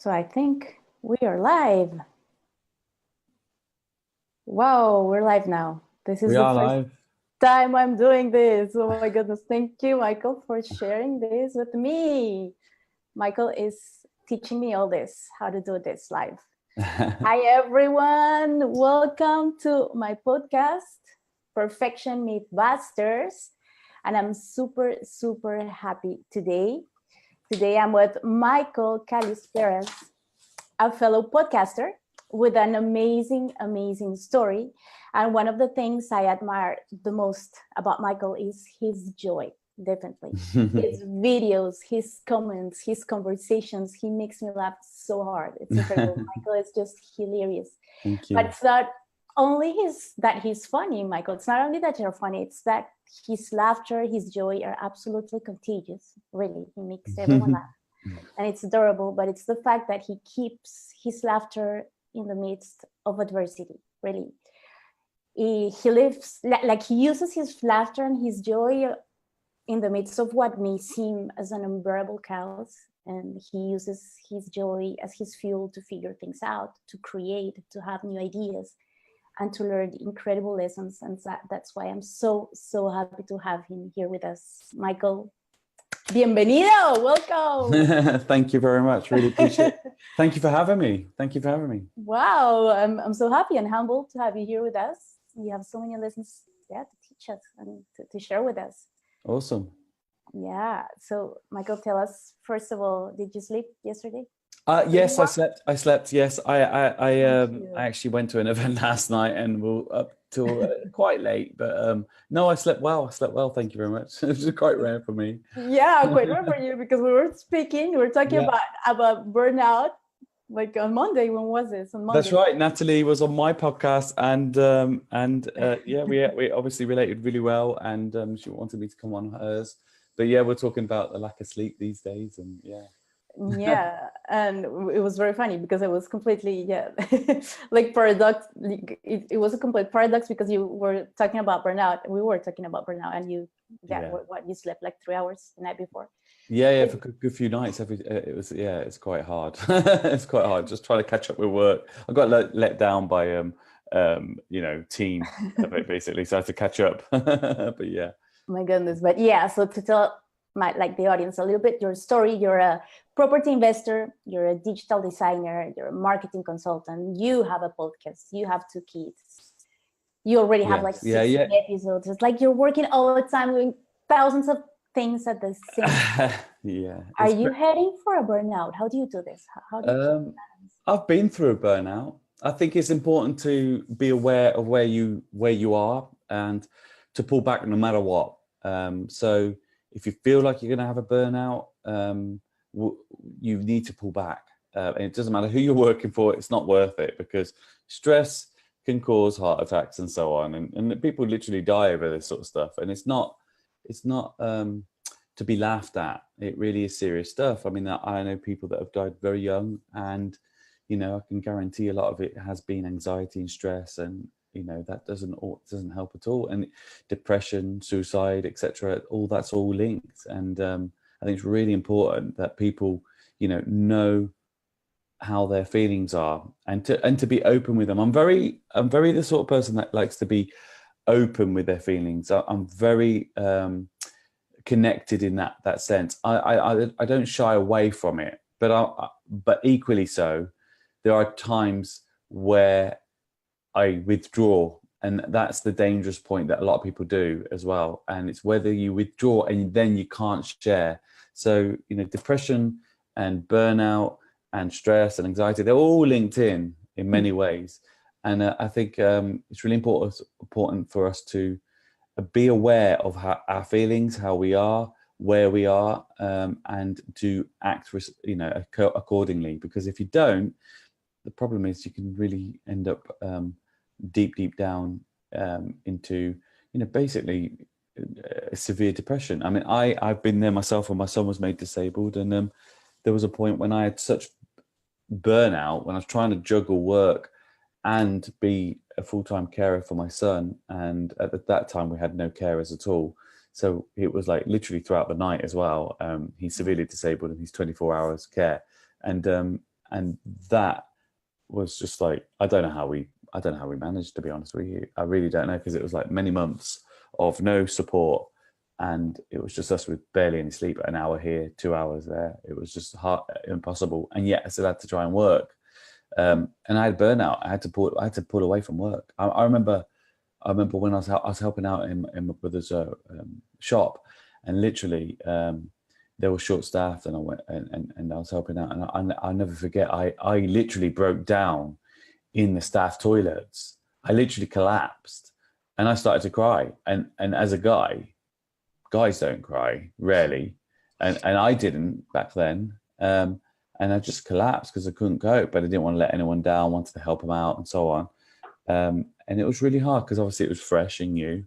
So I think we are live. Wow, we're live now. This is We the are first live. time I'm doing this. Oh my goodness. Thank you, Michael, for sharing this with me. Michael is teaching me all this, how to do this live. Hi, everyone. Welcome to my podcast, Perfection Mythbusters. And I'm super, super happy today. Today I'm with Michael Kalisperas, a fellow podcaster with an amazing, amazing story. And one of the things I admire the most about Michael is his joy, definitely. His videos, his comments, his conversations, he makes me laugh so hard. It's incredible. Michael is just hilarious. Thank you. But it's not only that he's funny, Michael. It's not only that you're funny, it's that his laughter, his joy are absolutely contagious. Really, he makes everyone laugh. And it's adorable, but it's the fact that he keeps his laughter in the midst of adversity, really. He lives, like he uses his laughter and his joy in the midst of what may seem as an unbearable chaos. And he uses his joy as his fuel to figure things out, to create, to have new ideas, and to learn incredible lessons. And that's why I'm so, so happy to have him here with us. Michael, bienvenido, welcome. Thank you very much. Really appreciate it. Thank you for having me. Thank you for having me. Wow, I'm so happy and humbled to have you here with us. You have so many lessons, to teach us and to share with us. Awesome. Yeah. So, Michael, tell us first of all, did you sleep yesterday? Yes, I slept. Yes, I actually went to an event last night and we're up till quite late. But no, I slept well. Thank you very much. It was quite rare for me. Yeah, quite rare for you because we were talking about burnout. Like on Monday, when was this? On Monday. That's right. Natalie was on my podcast, and we obviously related really well, and she wanted me to come on hers. But yeah, we're talking about the lack of sleep these days, and yeah, and it was very funny because I was completely like paradox. It was a complete paradox because you were talking about burnout. We were talking about burnout, and you you slept like 3 hours the night before. Yeah, for a good few nights. It's quite hard. It's quite hard just trying to catch up with work. I got let down by team basically, so I had to catch up. But yeah. My goodness, but yeah. So to tell the audience a little bit your story, you're a property investor, you're a digital designer, you're a marketing consultant. You have a podcast. You have 2 kids. You already have like 60 episodes. It's like you're working all the time doing thousands of things at the same time. Yeah. Are you heading for a burnout? How do you do this? How do you I've been through a burnout. I think it's important to be aware of where you are and to pull back no matter what. So if you feel like you're going to have a burnout, you need to pull back. And it doesn't matter who you're working for. It's not worth it because stress can cause heart attacks and so on. And people literally die over this sort of stuff. And it's not to be laughed at. It really is serious stuff. I mean, I know people that have died very young, and I can guarantee a lot of it has been anxiety and stress, and that doesn't help at all. And depression, suicide, etc., all that's all linked. And I think it's really important that people know how their feelings are and to be open with them. I'm very the sort of person that likes to be open with their feelings. I'm very connected in that sense. I don't shy away from it, but equally so, there are times where I withdraw, and that's the dangerous point that a lot of people do as well. And it's whether you withdraw and then you can't share. So depression and burnout and stress and anxiety, they're all linked in many ways. And I think it's really important for us to be aware of our feelings, how we are, where we are, and to act, accordingly. Because if you don't, the problem is you can really end up deep down into, basically severe depression. I mean, I've been there myself when my son was made disabled, and there was a point when I had such burnout when I was trying to juggle work and be a full-time carer for my son. And at that time we had no carers at all. So it was like literally throughout the night as well. He's severely disabled and he's 24 hours care. And and that was just like, I don't know how we managed, to be honest with you. I really don't know, because it was like many months of no support, and it was just us with barely any sleep, an hour here, 2 hours there. It was just impossible, and yet I still had to try and work. And I had burnout. I had to pull away from work. I remember when I was helping out in my brother's shop, and literally they were short staffed, and I went and I was helping out, and I'll never forget. I literally broke down in the staff toilets. I literally collapsed, and I started to cry. And as a guy, guys don't cry, rarely, and I didn't back then. And I just collapsed because I couldn't cope, but I didn't want to let anyone down. Wanted to help them out and so on. And it was really hard because obviously it was fresh and new.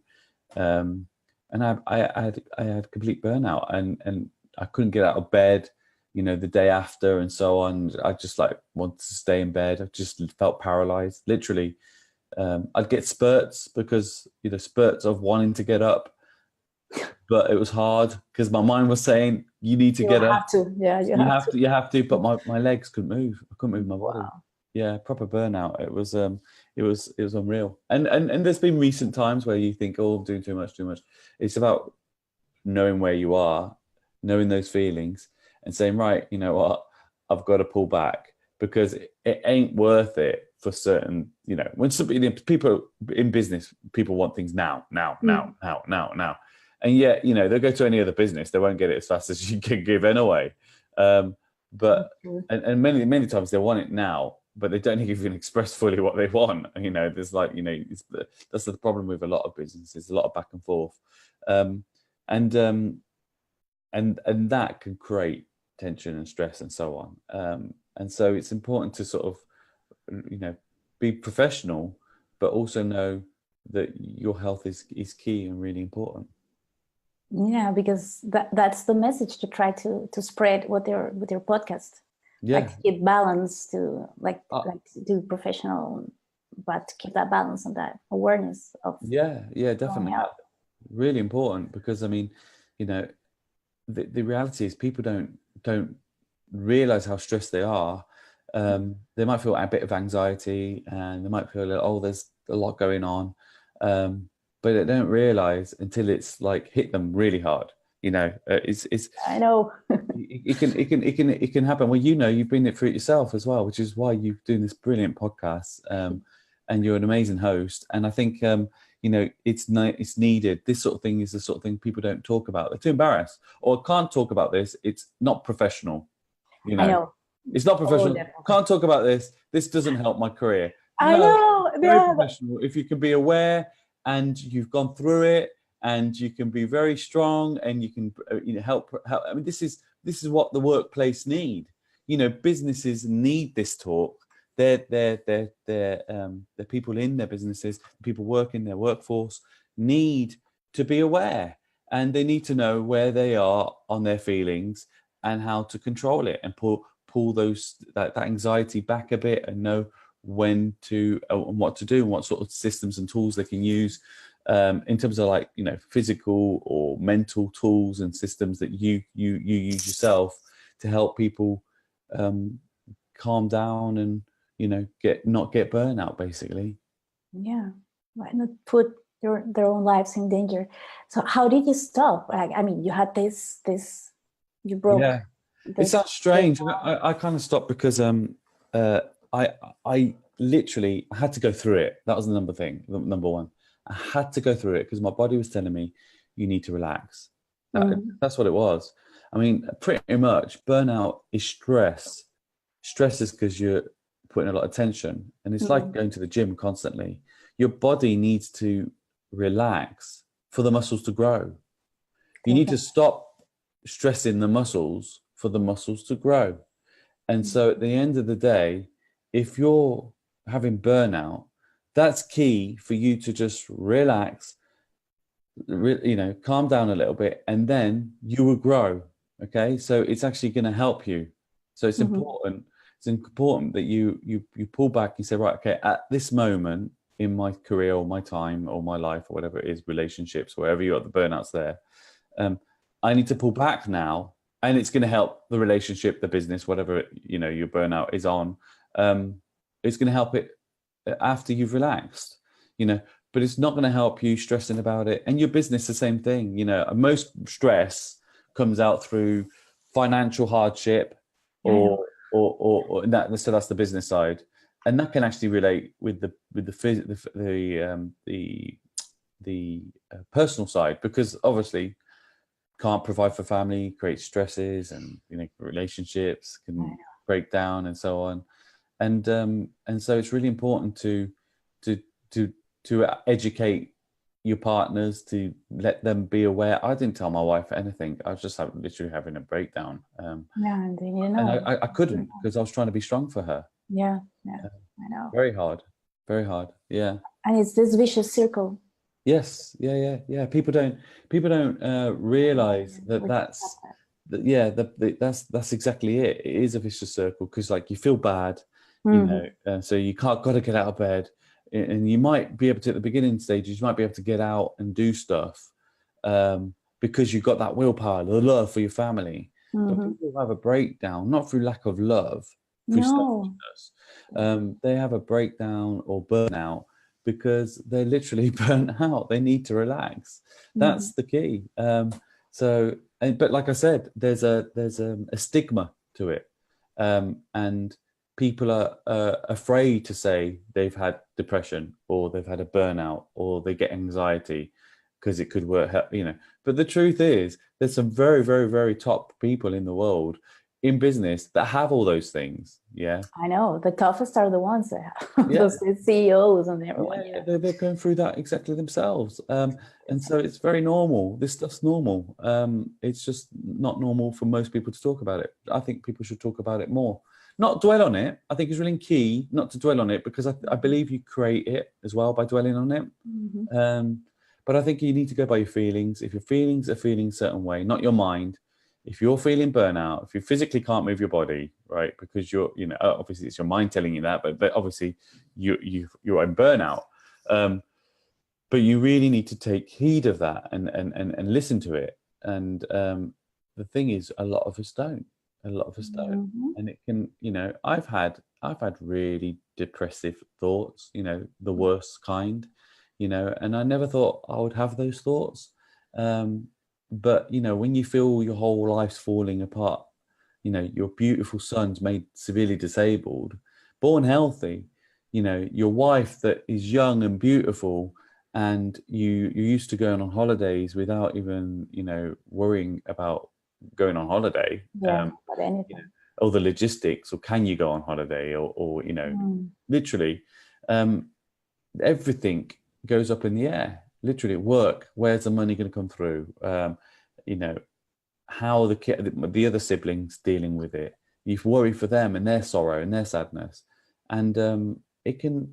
And I had complete burnout, and I couldn't get out of bed, the day after and so on. I just like wanted to stay in bed. I just felt paralyzed, literally. I'd get spurts spurts of wanting to get up, but it was hard because my mind was saying, you need to get up. You have to. But my legs couldn't move. I couldn't move my body. Wow. Yeah, proper burnout. It was unreal. And there's been recent times where you think, oh, I'm doing too much. It's about knowing where you are, knowing those feelings, and saying, right, you know what, I've got to pull back, because it ain't worth it for certain, when people in business, people want things now. And yet, they'll go to any other business, they won't get it as fast as you can give anyway. But and many times they want it now, but they don't even express fully what they want. There's like, that's the problem with a lot of businesses, a lot of back and forth. And that can create tension and stress and so on. And so it's important to sort of, be professional, but also know that your health is key and really important. Yeah, because that's the message to try to spread with your podcast. Yeah, like to keep balance, to like to do professional, but keep that balance and that awareness of definitely really important, because I mean, the reality is people don't realize how stressed they are. They might feel a bit of anxiety, and they might feel there's a lot going on, but they don't realize until it's like hit them really hard. It's I know. it can happen. Well, you've been through it yourself as well, which is why you're doing this brilliant podcast, and you're an amazing host. And I think it's needed. This sort of thing is the sort of thing people don't talk about. They're too embarrassed or can't talk about this. It's not professional. I know. It's not professional. Can't talk about this. This doesn't help my career. I know. Very professional. If you can be aware and you've gone through it, and you can be very strong, and you can help. I mean, this is what the workplace need. Businesses need this talk. They're people in their businesses, people working their workforce need to be aware, and they need to know where they are on their feelings and how to control it and pull that anxiety back a bit, and know when to and what to do, and what sort of systems and tools they can use in terms of physical or mental tools and systems that you use yourself to help people calm down and not get burnout, basically. Yeah, why not put their own lives in danger? So how did you stop? I mean, you had this you broke. Yeah, it sounds strange. I kind of stopped because I literally had to go through it. That was the number one. I had to go through it because my body was telling me, you need to relax. That's what it was. I mean, pretty much burnout is stress. Stress is because you're putting a lot of tension, and it's like going to the gym constantly. Your body needs to relax for the muscles to grow. You need to stop stressing the muscles for the muscles to grow. And so at the end of the day, if you're having burnout, that's key for you to just relax, calm down a little bit, and then you will grow. Okay, so it's actually going to help you. So it's important. It's important that you pull back and say, right, okay, at this moment in my career or my time or my life or whatever it is, relationships, wherever you are, the burnout's there. I need to pull back now and it's going to help the relationship, the business, whatever, you know, your burnout is on. It's going to help it after you've relaxed, you know, but it's not going to help you stressing about it. And your business, the same thing, you know, most stress comes out through financial hardship or that, so that's the business side. And that can actually relate with the personal side, because obviously can't provide for family creates stresses, and you know, relationships can break down and so on. And so it's really important to educate your partners, to let them be aware. I didn't tell my wife anything. I was just literally having a breakdown. And then, you know, and I couldn't, because I was trying to be strong for her. I know. Very hard. Yeah. And it's this vicious circle. Yes. Yeah. People don't realize that's exactly it. It is a vicious circle, because like you feel bad, you know, so you got to get out of bed, and you might be able to, at the beginning stages, you might be able to get out and do stuff, because you've got that willpower, the love for your family. But people have a breakdown, not through lack of love, through selfishness. They have a breakdown or burnout because they're literally burnt out. They need to relax. That's the key. But like I said, there's a stigma to it, and people are afraid to say they've had depression, or they've had a burnout, or they get anxiety, because it could work, you know. But the truth is, there's some very, very, very top people in the world in business that have all those things. Yeah, I know. The toughest are the ones that have those CEOs and everyone. They're going through that exactly themselves. And so it's very normal. This stuff's normal. It's just not normal for most people to talk about it. I think people should talk about it more. Not dwell on it. I think it's really key not to dwell on it, because I believe you create it as well by dwelling on it. But I think you need to go by your feelings. If your feelings are feeling a certain way, not your mind. If you're feeling burnout, if you physically can't move your body, right, because you're, you know, obviously it's your mind telling you that, but obviously you're in burnout. But you really need to take heed of that and listen to it. And the thing is, a lot of us don't. And it can, you know, I've had really depressive thoughts, you know, the worst kind, you know, and I never thought I would have those thoughts. But, you know, when you feel your whole life's falling apart, you know, your beautiful son's made severely disabled, born healthy, you know, your wife that is young and beautiful, and you're used to going on holidays without even, you know, worrying about going on holiday. But anything. You know, or the logistics, or can you go on holiday, or you know, literally, everything goes up in the air. Literally, work. Where's the money going to come through? You know, how the other siblings dealing with it. You worry for them and their sorrow and their sadness, and it can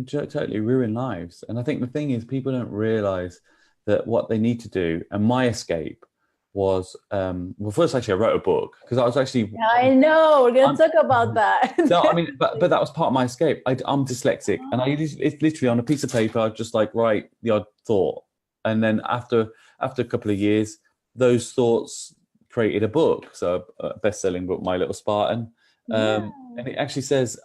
totally ruin lives. And I think the thing is, people don't realize that what they need to do. And my escape was, well, first actually I wrote a book, because I was actually. I know, we're gonna talk about that. No, I mean, but that was part of my escape. I'm dyslexic, and it's literally on a piece of paper. I just like write the odd thought, and then after a couple of years, those thoughts created a book, so a best-selling book, My Little Spartan, and it actually says,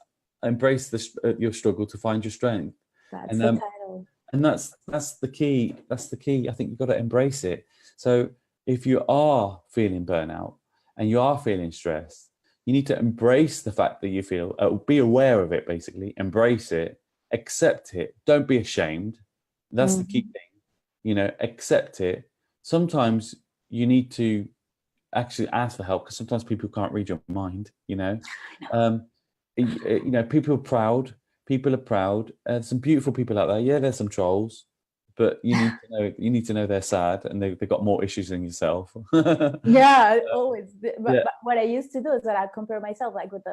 "Embrace your struggle to find your strength." That's the title, and that's the key. That's the key. I think you've got to embrace it. So if you are feeling burnout and you are feeling stressed, you need to embrace the fact that you feel, be aware of it, basically, embrace it, accept it. Don't be ashamed. That's the key thing, you know, accept it. Sometimes you need to actually ask for help, because sometimes people can't read your mind, you know. You know, people are proud. Some beautiful people out there. Yeah, there's some trolls. But you need to know they're sad, and they've got more issues than yourself. Always. But what I used to do is that I'd compare myself like with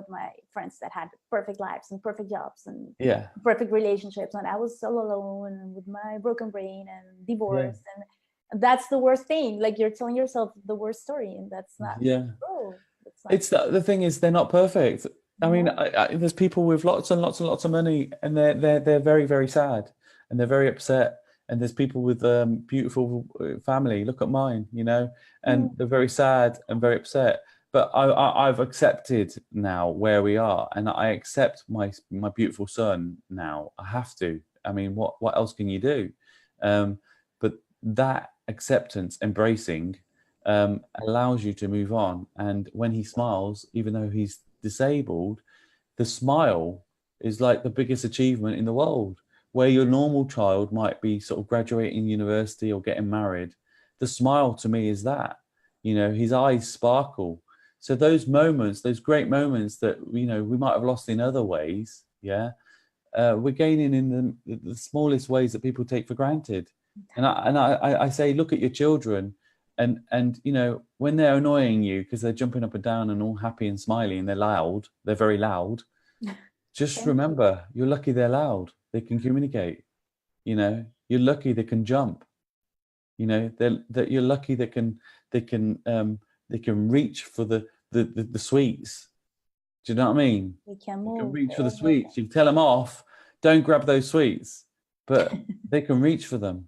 my friends that had perfect lives and perfect jobs and perfect relationships, and I was all alone and with my broken brain and divorced, and that's the worst thing. Like, you're telling yourself the worst story, and that's not true. It's the thing is, they're not perfect. I mean, there's people with lots and lots and lots of money, and they're very, very sad. And they're very upset, and there's people with beautiful family. Look at mine, you know, and they're very sad and very upset. But I've accepted now where we are, and I accept my beautiful son now. I have to. I mean, what else can you do? But that acceptance, embracing, allows you to move on. And when he smiles, even though he's disabled, the smile is like the biggest achievement in the world. Where your normal child might be sort of graduating university or getting married, the smile to me is that, you know, his eyes sparkle. So those moments, those great moments that, you know, we might have lost in other ways, we're gaining in the smallest ways that people take for granted. And I say, look at your children, and you know, when they're annoying you because they're jumping up and down and all happy and smiling and they're very loud. Just remember, you're lucky they're loud. They can communicate. You know, you're lucky they can jump. You know, that you're lucky they can reach for the sweets. Do you know what I mean? They can move. They can reach for the sweets. You tell them off, don't grab those sweets, but they can reach for them.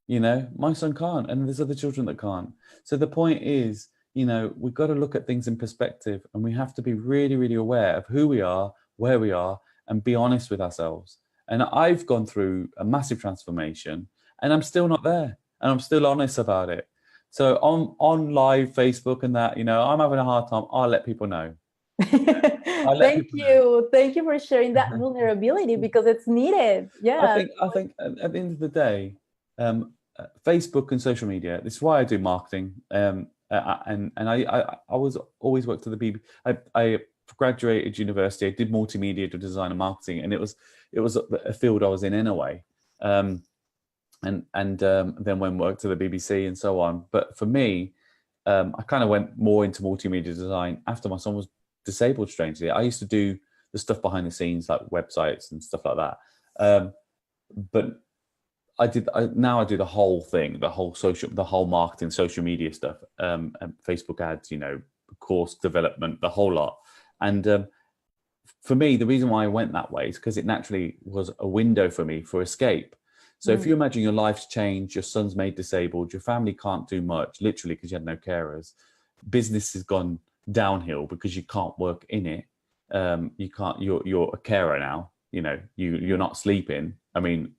You know, my son can't, and there's other children that can't. So the point is, you know, we've got to look at things in perspective, and we have to be really, really aware of who we are, where we are, and be honest with ourselves. And I've gone through a massive transformation, and I'm still not there, and I'm still honest about it. So on live Facebook and that, you know, I'm having a hard time. I'll let people know. Thank you for sharing that vulnerability, because it's needed. Yeah, I think at the end of the day, Facebook and social media, this is why I do marketing, and I was always worked at the BBC. I graduated university, I did multimedia design and marketing, and it was a field I was in anyway, and then when worked at the BBC and so on. But for me, I kind of went more into multimedia design after my son was disabled. Strangely, I used to do the stuff behind the scenes, like websites and stuff like that, but I do the whole thing, the whole marketing, social media stuff, and Facebook ads, you know, course development, the whole lot. And for me, the reason why I went that way is because it naturally was a window for me for escape. So if you imagine your life's changed, your son's made disabled, your family can't do much, literally because you had no carers, business has gone downhill because you can't work in it. You can't. You're a carer now. You know, you're not sleeping. I mean,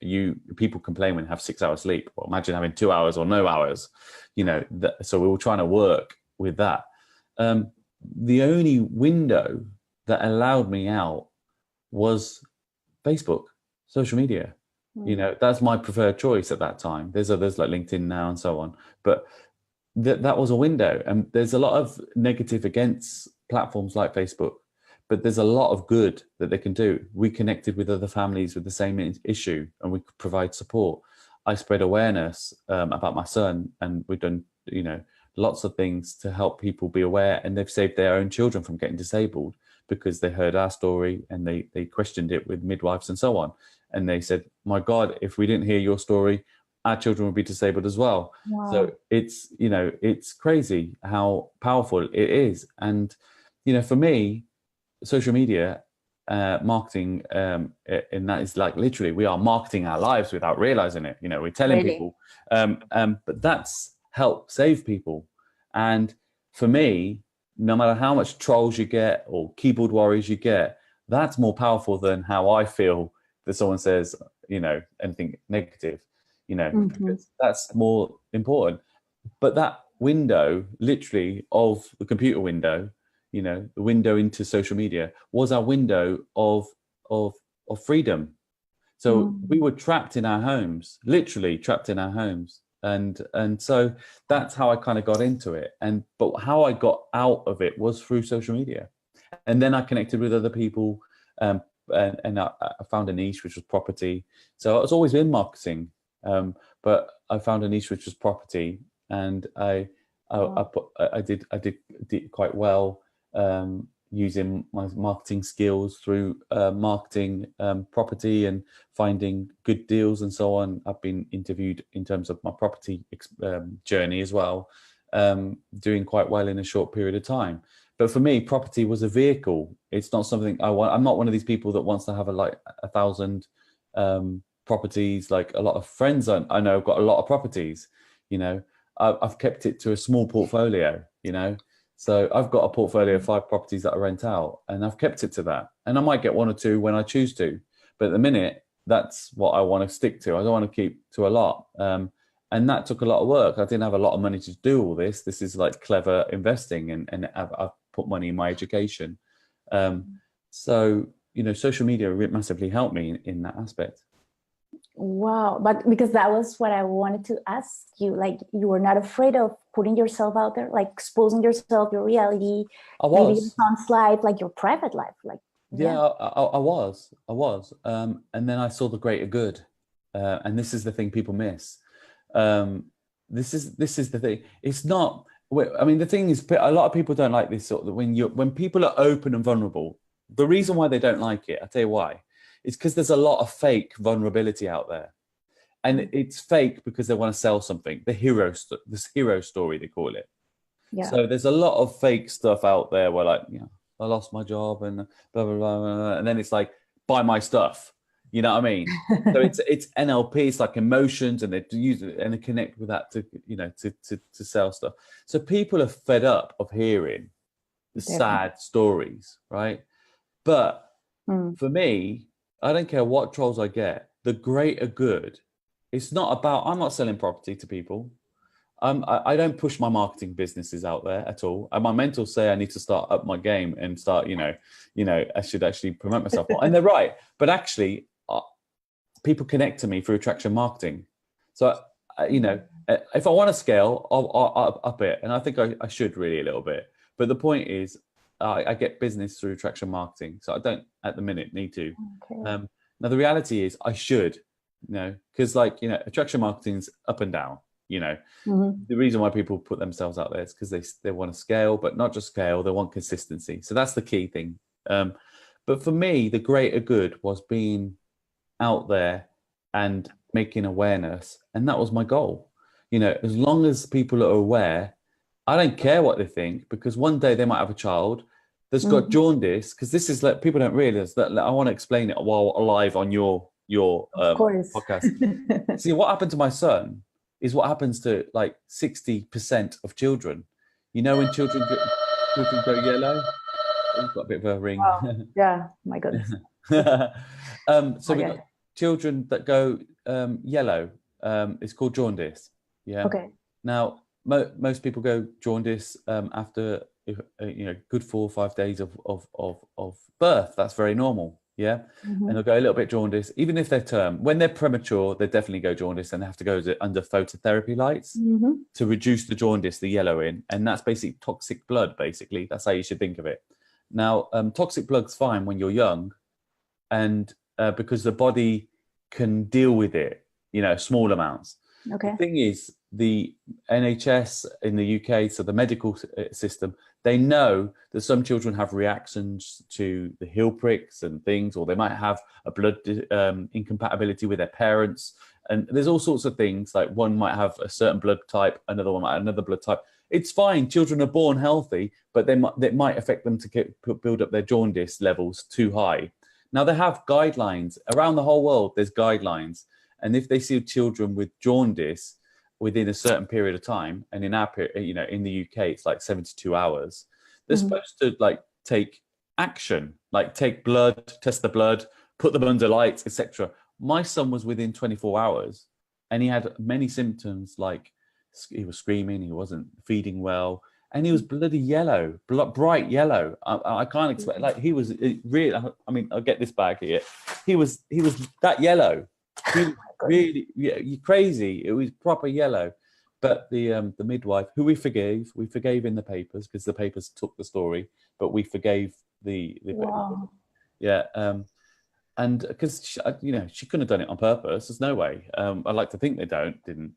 people complain when they have 6 hours sleep. Well, imagine having 2 hours or no hours. You know, so we were trying to work with that. The only window that allowed me out was Facebook, social media. You know, that's my preferred choice at that time. There's others like LinkedIn now and so on, but that was a window. And there's a lot of negative against platforms like Facebook, but there's a lot of good that they can do. We connected with other families with the same issue, and we could provide support. I spread awareness about my son, and we've done, you know, lots of things to help people be aware, and they've saved their own children from getting disabled because they heard our story and they questioned it with midwives and so on. And they said, my God, if we didn't hear your story, our children would be disabled as well. Wow. So it's, you know, it's crazy how powerful it is. And, you know, for me, social media marketing, and that is like literally we are marketing our lives without realizing it. You know, we're telling people, but that's helped save people. And for me, no matter how much trolls you get or keyboard warriors you get, that's more powerful than how I feel that someone says, you know, anything negative, you know, because that's more important. But that window, literally, of the computer window, you know, the window into social media was our window of freedom. So we were trapped in our homes, literally trapped in our homes. And so that's how I kind of got into it. But how I got out of it was through social media. And then I connected with other people, and I found a niche, which was property. So it's always been marketing, but I found a niche which was property, and I did quite well using my marketing skills through marketing property and finding good deals and so on. I've been interviewed in terms of my property journey as well, doing quite well in a short period of time. But for me, property was a vehicle. It's not something I want. I'm not one of these people that wants to have 1,000 properties. Like a lot of friends I know have got a lot of properties. You know, I've kept it to a small portfolio. You know, so I've got a portfolio of 5 properties that I rent out, and I've kept it to that. And I might get 1 or 2 when I choose to, but at the minute, that's what I want to stick to. I don't want to keep to a lot. And that took a lot of work. I didn't have a lot of money to do all this. This is like clever investing, and I've put money in my education. So, you know, social media massively helped me in that aspect. Wow. But because that was what I wanted to ask you, like you were not afraid of putting yourself out there, like exposing yourself, your reality, maybe your son's life, like your private life, like. Yeah, I was. And then I saw the greater good. And this is the thing people miss. This is the thing. It's not, I mean, the thing is, a lot of people don't like this sort of, when people are open and vulnerable, the reason why they don't like it, I'll tell you why, it's because there's a lot of fake vulnerability out there. And it's fake because they want to sell something, this hero story, they call it. Yeah. So there's a lot of fake stuff out there where, like, you know, I lost my job and blah, blah, blah, blah, and then it's like, buy my stuff. You know what I mean? So it's NLP, it's like emotions, and they use it and they connect with that to, you know, to sell stuff. So people are fed up of hearing the sad stories, right? But for me, I don't care what trolls I get, the greater good, it's not about, I'm not selling property to people. I don't push my marketing businesses out there at all. And my mentors say I need to start up my game and start, you know, I should actually promote myself more. And they're right. But actually, people connect to me through attraction marketing. So, you know, if I want to scale, I'll up it. And I think I should really a little bit. But the point is, I get business through attraction marketing. So I don't at the minute need to. Okay. Now, the reality is I should, you know, because, like, you know, attraction marketing's up and down. You know, the reason why people put themselves out there is because they want to scale, but not just scale, they want consistency. So that's the key thing. But for me, the greater good was being out there and making awareness. And that was my goal. You know, as long as people are aware, I don't care what they think, because one day they might have a child that's got jaundice, because this is, like, people don't realize that. I want to explain it while live on your podcast. See, what happened to my son is what happens to like 60% of children. You know, when children go yellow, we've got a bit of a ring. Wow. Yeah, my goodness. So we've got children that go yellow. It's called jaundice. Yeah. Okay. Now, most people go jaundice after you know, good 4 or 5 days of birth. That's very normal. Yeah. And they'll go a little bit jaundice, even if they're term. When they're premature, they definitely go jaundice, and they have to go under phototherapy lights to reduce the jaundice, the yellow in. And that's basically toxic blood, basically. That's how you should think of it. Now, toxic blood's fine when you're young, and because the body can deal with it, you know, small amounts. Okay. The thing is, the NHS in the UK, so the medical system, they know that some children have reactions to the heel pricks and things, or they might have a blood incompatibility with their parents. And there's all sorts of things, like one might have a certain blood type, another one might have another blood type. It's fine. Children are born healthy, but that might affect them to build up their jaundice levels too high. Now, they have guidelines around the whole world. There's guidelines. And if they see children with jaundice within a certain period of time, and in our, you know, in the UK, it's like 72 hours, they're supposed to, like, take action, like take blood, test the blood, put them under lights, etc. My son was within 24 hours, and he had many symptoms, like he was screaming, he wasn't feeding well, and he was bloody yellow, bright yellow. I can't explain. Like, he was really, I mean, I'll get this bag here. He was that yellow. He was really, yeah, you're crazy. It was proper yellow. But the midwife, who we forgave in the papers, because the papers took the story, but we forgave the wow. Yeah. And because, you know, she couldn't have done it on purpose. There's no way. I like to think they didn't.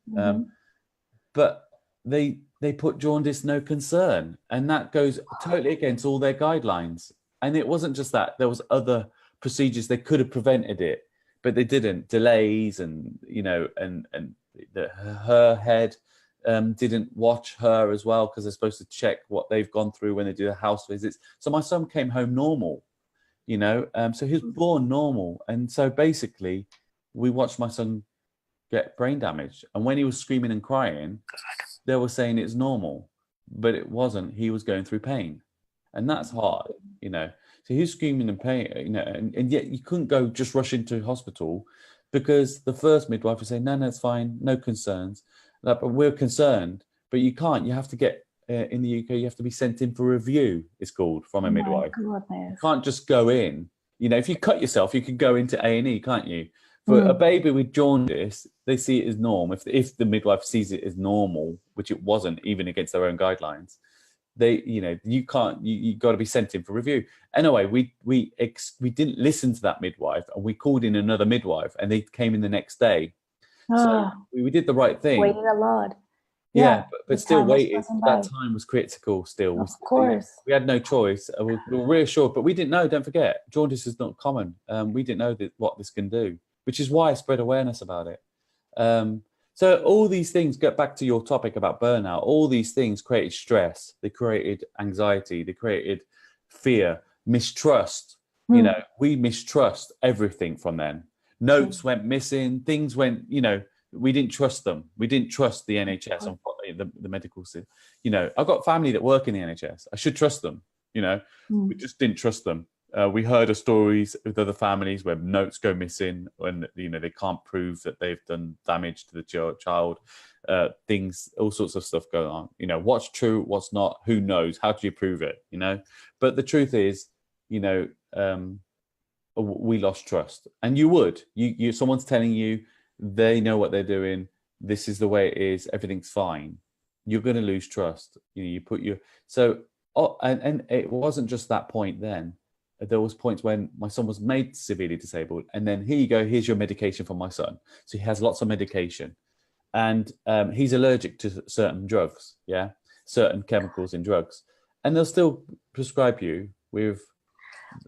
But they put jaundice no concern, and that goes totally against all their guidelines. And it wasn't just that. There was other procedures. They could have prevented it, but they didn't. Delays, and, you know, and her head didn't watch her as well, because they're supposed to check what they've gone through when they do the house visits. So my son came home normal, you know, so he was born normal. And so basically we watched my son get brain damage. And when he was screaming and crying, they were saying it's normal, but it wasn't. He was going through pain. And that's hard, you know. So he's screaming in pain, you know, and yet you couldn't go just rush into hospital because the first midwife would say, no, it's fine, no concerns. Like, but we're concerned, but you can't. You have to get, in the UK, you have to be sent in for review, it's called, from a midwife. You can't just go in. You know, if you cut yourself, you could go into A&E, can't you? For a baby with jaundice, they see it as norm. If the midwife sees it as normal, which it wasn't, even against their own guidelines, they, you know, you can't. You got to be sent in for review. Anyway, we didn't listen to that midwife, and we called in another midwife, and they came in the next day. So we did the right thing. Waited a lot. Yeah, but still waited. That time was critical. Still, of course, we had no choice. We were reassured, but we didn't know. Don't forget, jaundice is not common. We didn't know what this can do, which is why I spread awareness about it. So all these things, get back to your topic about burnout, all these things created stress. They created anxiety. They created fear, mistrust. You know, we mistrust everything from then. Notes went missing. Things went, you know, we didn't trust them. We didn't trust the NHS and the medical system. You know, I've got family that work in the NHS. I should trust them, you know. We just didn't trust them. We heard of stories with other families where notes go missing and, you know, they can't prove that they've done damage to the child. Things, all sorts of stuff going on. You know, what's true, what's not, who knows? How do you prove it, you know? But the truth is, you know, we lost trust. And you would. Someone's telling you, they know what they're doing. This is the way it is. Everything's fine. You're going to lose trust. You know, you put your and it wasn't just that point then. There was points when my son was made severely disabled, and then here you go. Here's your medication for my son. So he has lots of medication, and he's allergic to certain drugs. Yeah, certain chemicals in drugs, and they'll still prescribe you with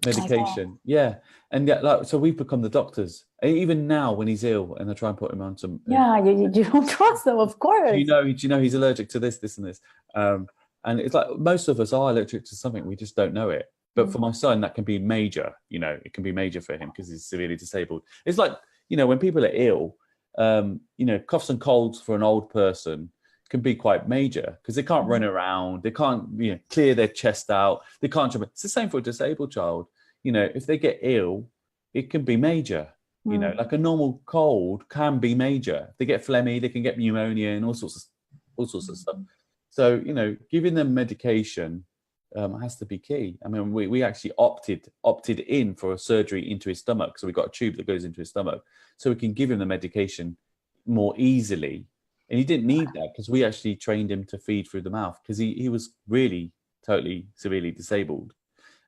medication. Yeah, and yet, like, so we've become the doctors. Even now, when he's ill, and I try and put him on some. Yeah, you don't trust them, of course. Do you know he's allergic to this, and this? And it's like most of us are allergic to something. We just don't know it. But for my son, that can be major. You know, it can be major for him because he's severely disabled. It's like, you know, when people are ill, you know, coughs and colds for an old person can be quite major because they can't run around. They can't, you know, clear their chest out. They can't jump. It's the same for a disabled child. You know, if they get ill, it can be major. You know, like a normal cold can be major. If they get phlegmy, they can get pneumonia and all sorts of stuff. So, you know, giving them medication has to be key. I mean, we actually opted in for a surgery into his stomach. So we got a tube that goes into his stomach so we can give him the medication more easily. And he didn't need that because we actually trained him to feed through the mouth because he was really totally severely disabled.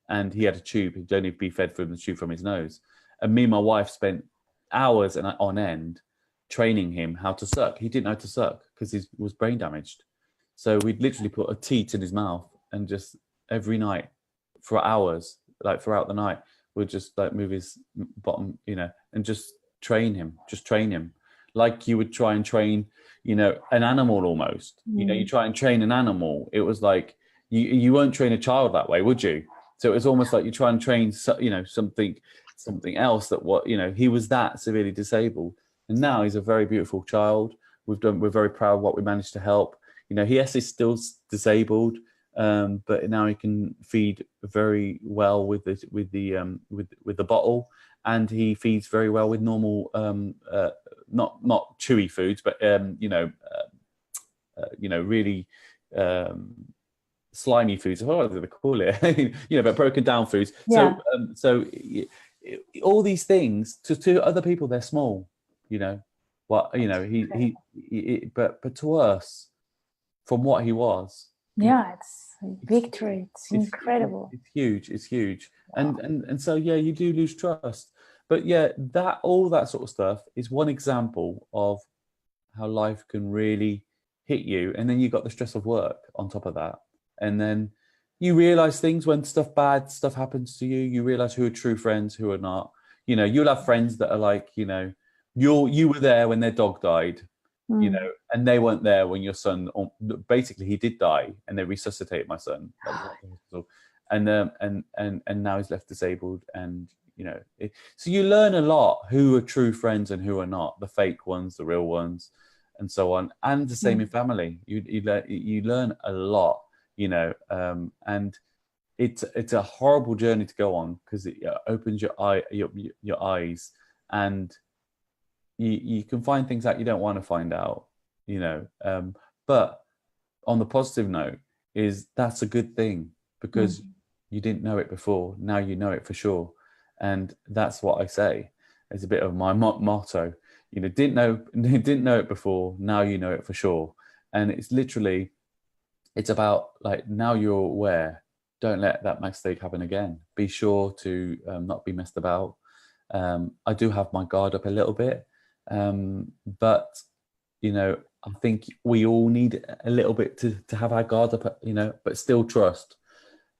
And he had a tube. He'd only be fed from the tube from his nose. And me and my wife spent hours on end training him how to suck. He didn't know how to suck because he was brain damaged. So we'd literally put a teat in his mouth and just every night for hours, like throughout the night, we'd just like move his bottom, you know, and just train him like you would try and train, you know, an animal almost. You know, you try and train an animal. It was like you won't train a child that way, would you? So it was almost like you try and train, you know, something else that you know, he was that severely disabled. And now he's a very beautiful child. We're very proud of what we managed to help. You know, he's still disabled, but now he can feed very well with the bottle, and he feeds very well with normal, not chewy foods, but you know, really slimy foods. What do they call it? You know, but broken down foods. Yeah. So all these things to other people, they're small. You know, what, you know, but to us, from what he was, yeah, it's a victory. It's incredible. It's huge. Wow. And so yeah, you do lose trust. But yeah, all that sort of stuff is one example of how life can really hit you. And then you got the stress of work on top of that. And then you realize things when bad stuff happens to you. You realize who are true friends, who are not. You know, you'll have friends that are like, you know, you were there when their dog died, you know, and they weren't there when your son, basically he did die, and they resuscitated my son. And now he's left disabled, and So you learn a lot who are true friends and who are not, the fake ones, the real ones, and so on. And the same in family. You learn a lot, and it's a horrible journey to go on, because it opens your eyes, and you can find things out you don't want to find out, but on the positive note is that's a good thing, because you didn't know it before. Now you know it for sure. And that's what I say. It's a bit of my motto. Didn't know it before. Now you know it for sure. And it's about, like, now you're aware. Don't let that mistake happen again. Be sure to not be messed about. I do have my guard up a little bit, but I think we all need a little bit to have our guard up, but still trust.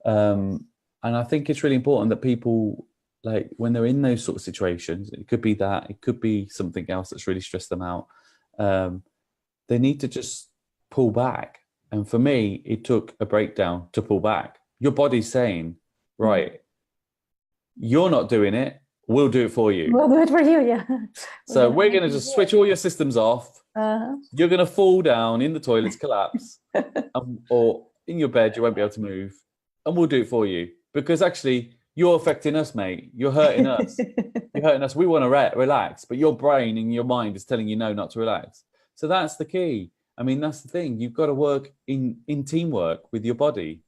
And I think it's really important that people, like, when they're in those sort of situations, it could be that, it could be something else that's really stressed them out. They need to just pull back. And for me, it took a breakdown to pull back. Your body's saying, right, you're not doing it. We'll do it for you. We'll do it for you, yeah. So we're going to just switch all your systems off. You're going to fall down in the toilets, collapse, or in your bed, you won't be able to move. And we'll do it for you. Because actually, you're affecting us, mate. You're hurting us. You're hurting us. We want to relax, but your brain and your mind is telling you no, not to relax. So that's the key. I mean, that's the thing. You've got to work in teamwork with your body.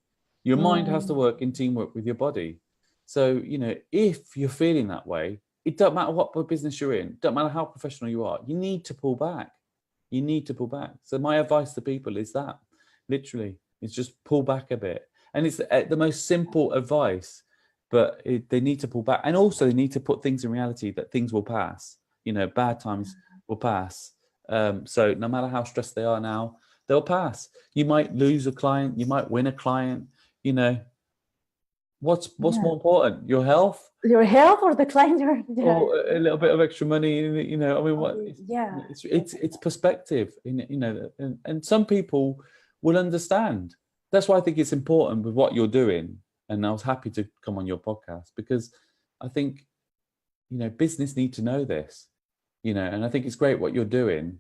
Your mind has to work in teamwork with your body. So, if you're feeling that way, it doesn't matter what business you're in. It doesn't matter how professional you are. You need to pull back. You need to pull back. So my advice to people is that, literally, it's just pull back a bit. And it's the most simple advice, but they need to pull back. And also they need to put things in reality, that things will pass. Bad times will pass. So no matter how stressed they are now, they'll pass. You might lose a client. You might win a client. What's more important, your health? Your health or the client? Or a little bit of extra money, I mean, it's perspective, and some people will understand. That's why I think it's important with what you're doing. And I was happy to come on your podcast, because I think, business need to know this, and I think it's great what you're doing,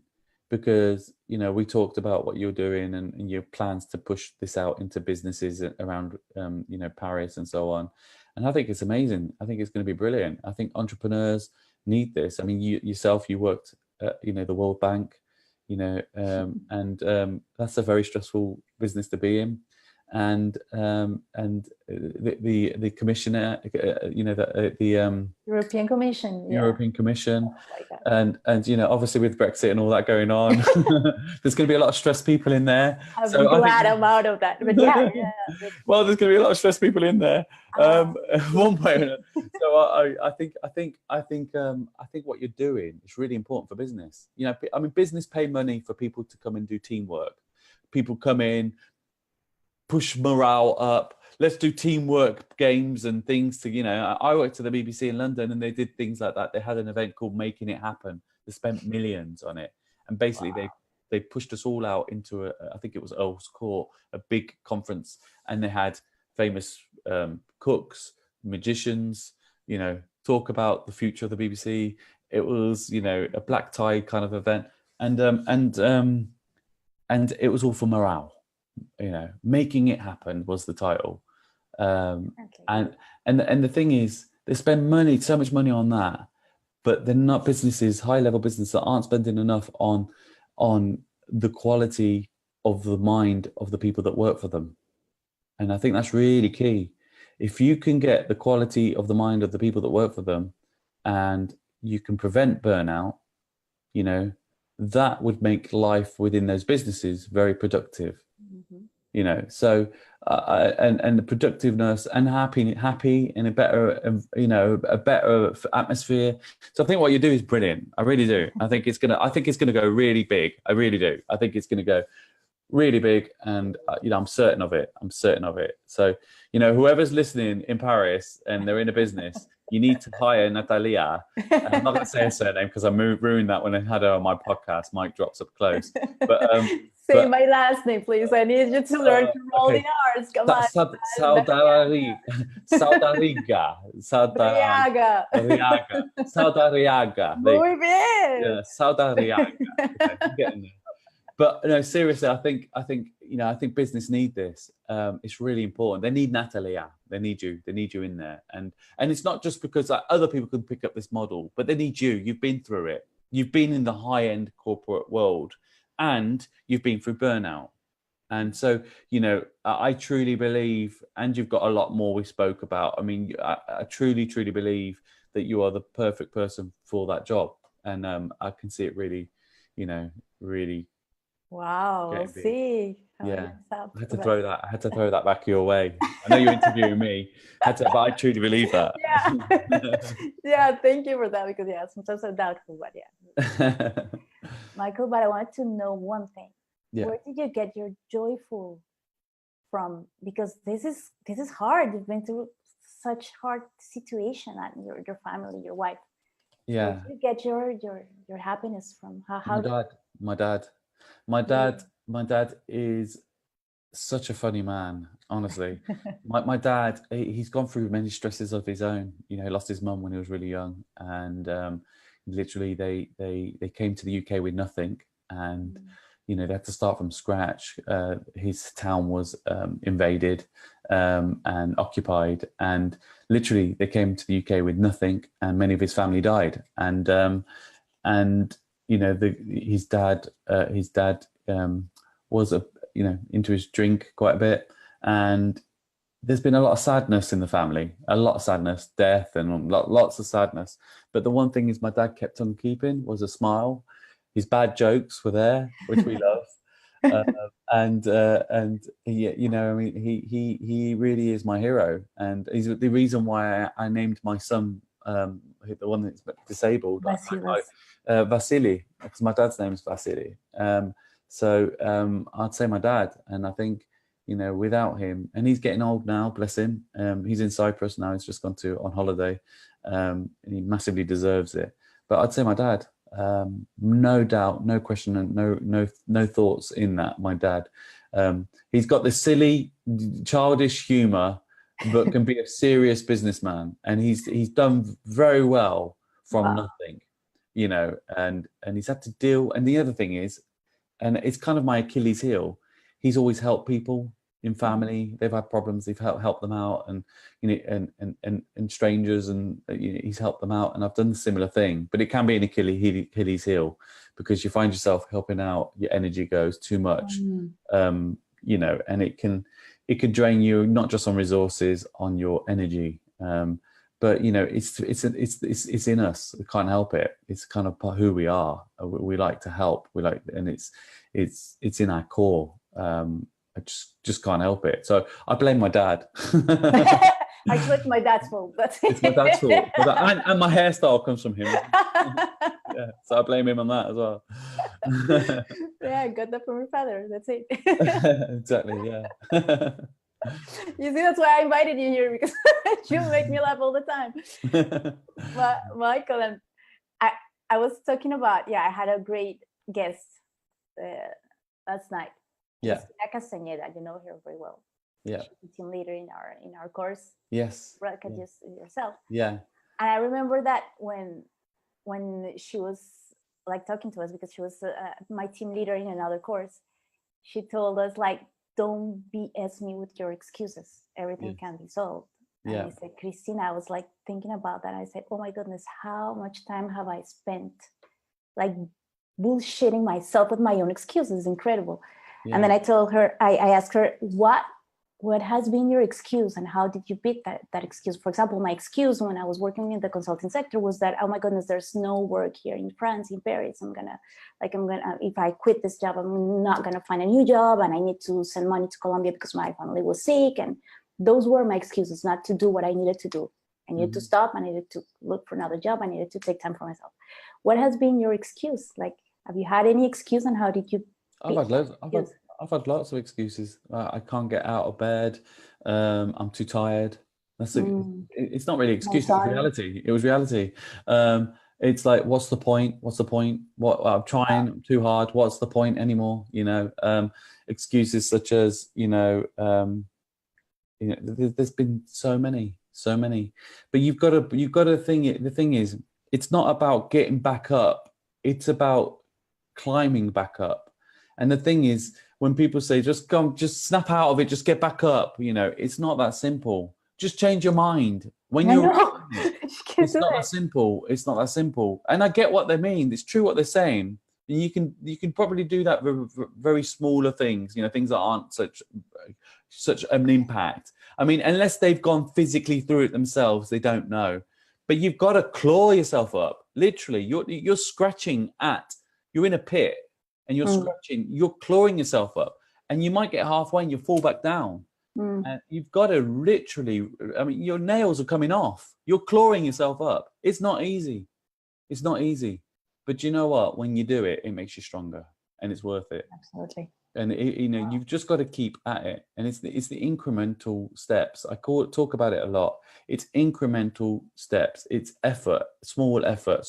because, we talked about what you're doing and your plans to push this out into businesses around, Paris and so on. And I think it's amazing. I think it's going to be brilliant. I think entrepreneurs need this. I mean, you worked at, the World Bank, and that's a very stressful business to be in. And the commissioner, the European Commission, European Commission, and obviously with Brexit and all that going on, there's going to be a lot of stressed people in there. I'm glad I'm out of that, but yeah. Well, there's going to be a lot of stressed people in there. One way or another. So I think what you're doing is really important for business. I mean, business pay money for people to come and do teamwork. People come in, push morale up. Let's do teamwork games and things to, I worked at the BBC in London, and they did things like that. They had an event called Making It Happen. They spent millions on it. And basically they pushed us all out into I think it was Earl's Court, a big conference. And they had famous cooks, magicians, talk about the future of the BBC. It was, a black tie kind of event. And it was all for morale. Making It Happen was the title. And the thing is, they spend so much money on that, but they're not businesses, high level businesses, that aren't spending enough on the quality of the mind of the people that work for them. And I think that's really key. If you can get the quality of the mind of the people that work for them, and you can prevent burnout, that would make life within those businesses very productive. So and the productiveness and happy in a better a better atmosphere. So I think what you do is brilliant. I really do. I think it's gonna go really big. I really do. I think it's gonna go really big, and I'm certain of it. So whoever's listening in Paris and they're in a business, you need to hire Natalia. I'm not going to say her surname because I ruined that when I had her on my podcast. Mic drops up close. Say my last name, please. I need you to learn to roll okay. in R's. Come on. Saudariga. Saudariaga. Muy bien. Yeah, Saudariaga. Okay, I'm getting there. But no, seriously, I think business need this. It's really important. They need Natalia. They need you. They need you in there. And it's not just because like, other people can pick up this model, but they need you. You've been through it. You've been in the high-end corporate world, and you've been through burnout. And so, I truly believe, and you've got a lot more we spoke about. I mean, I truly, truly believe that you are the perfect person for that job. And I can see it really, really. Wow, we'll see. Yeah, I had to throw that back your way. I know you're interviewing me, but I truly believe that. Yeah, yeah. Thank you for that because sometimes I'm doubtful, but yeah. Michael, but I want to know one thing. Yeah. Where did you get your joyful from? Because this is hard. You've been through such hard situation and your family, your wife. Yeah. Where did you get your happiness from? My dad is such a funny man, honestly. my dad, he's gone through many stresses of his own. He lost his mum when he was really young, and literally they came to the UK with nothing, and they had to start from scratch. His town was invaded and occupied, and literally they came to the UK with nothing, and many of his family died, and his dad was into his drink quite a bit, and there's been a lot of sadness in the family, a lot of sadness, death, and lots of sadness. But the one thing is my dad kept on keeping was a smile. His bad jokes were there, which we love. He really is my hero, and he's the reason why I named my son, the one that's disabled, Vasily, because my dad's name is Vasily. So I'd say my dad, and I think without him, and he's getting old now, bless him. He's in Cyprus now. He's just gone on holiday, and he massively deserves it. But I'd say my dad. No doubt, no question, and no thoughts in that. My dad, he's got this silly, childish humor, but can be a serious businessman, and he's done very well from nothing, and he's had to deal. And the other thing is, and it's kind of my Achilles heel, he's always helped people in family. They've had problems, they've helped them out, and and strangers, and he's helped them out, and I've done a similar thing. But it can be an Achilles heel, because you find yourself helping out, your energy goes too much, and it can drain you, not just on resources, on your energy, but it's in us. We can't help it. It's kind of who we are. We like to help, and it's in our core. I just can't help it. So I blame my dad. Actually, it's my dad's fault. It's my dad's fault. And my hairstyle comes from him. Yeah, so I blame him on that as well. Yeah, I got that from your father. That's it. Exactly, yeah. You see, that's why I invited you here, because you make me laugh all the time. But Michael, and I was talking about, I had a great guest last night. Yeah. Castañeda, you know her very well. Yeah. She's the team leader in our course. Yes. Just yourself. Yeah. And I remember that when she was like talking to us, because she was my team leader in another course, she told us like, don't BS me with your excuses. Everything can be solved. And I said, Christina, I was like thinking about that. I said, oh my goodness, how much time have I spent like bullshitting myself with my own excuses? Incredible. Yeah. And then I told her, I asked her, what has been your excuse, and how did you beat that excuse? For example, my excuse when I was working in the consulting sector was that, oh my goodness, there's no work here in France, in Paris. I'm gonna, if I quit this job, I'm not gonna find a new job, and I need to send money to Colombia because my family was sick. And those were my excuses not to do what I needed to do. I needed to stop. I needed to look for another job. I needed to take time for myself. What has been your excuse? Like, have you had any excuse, and how did you? I've had lots of excuses. I can't get out of bed. I'm too tired. It's not really excuse, it's reality. It was reality. It's like, what's the point? What's the point? What I'm trying, I'm too hard. What's the point anymore? Excuses such as, there's been so many. But you've got to think. The thing is, it's not about getting back up. It's about climbing back up. And the thing is, when people say, just snap out of it, just get back up, it's not that simple. Just change your mind. When you're it's not that simple. It's not that simple. And I get what they mean. It's true what they're saying. And you can probably do that with very smaller things, things that aren't such an impact. I mean, unless they've gone physically through it themselves, they don't know. But you've got to claw yourself up. Literally, you're scratching you're in a pit and you're scratching, you're clawing yourself up, and you might get halfway and you fall back down. And you've got to literally, your nails are coming off. You're clawing yourself up. It's not easy. It's not easy. But you know what? When you do it, it makes you stronger, and it's worth it. Absolutely. And you've just got to keep at it. And it's the incremental steps. I talk about it a lot. It's incremental steps. It's small effort,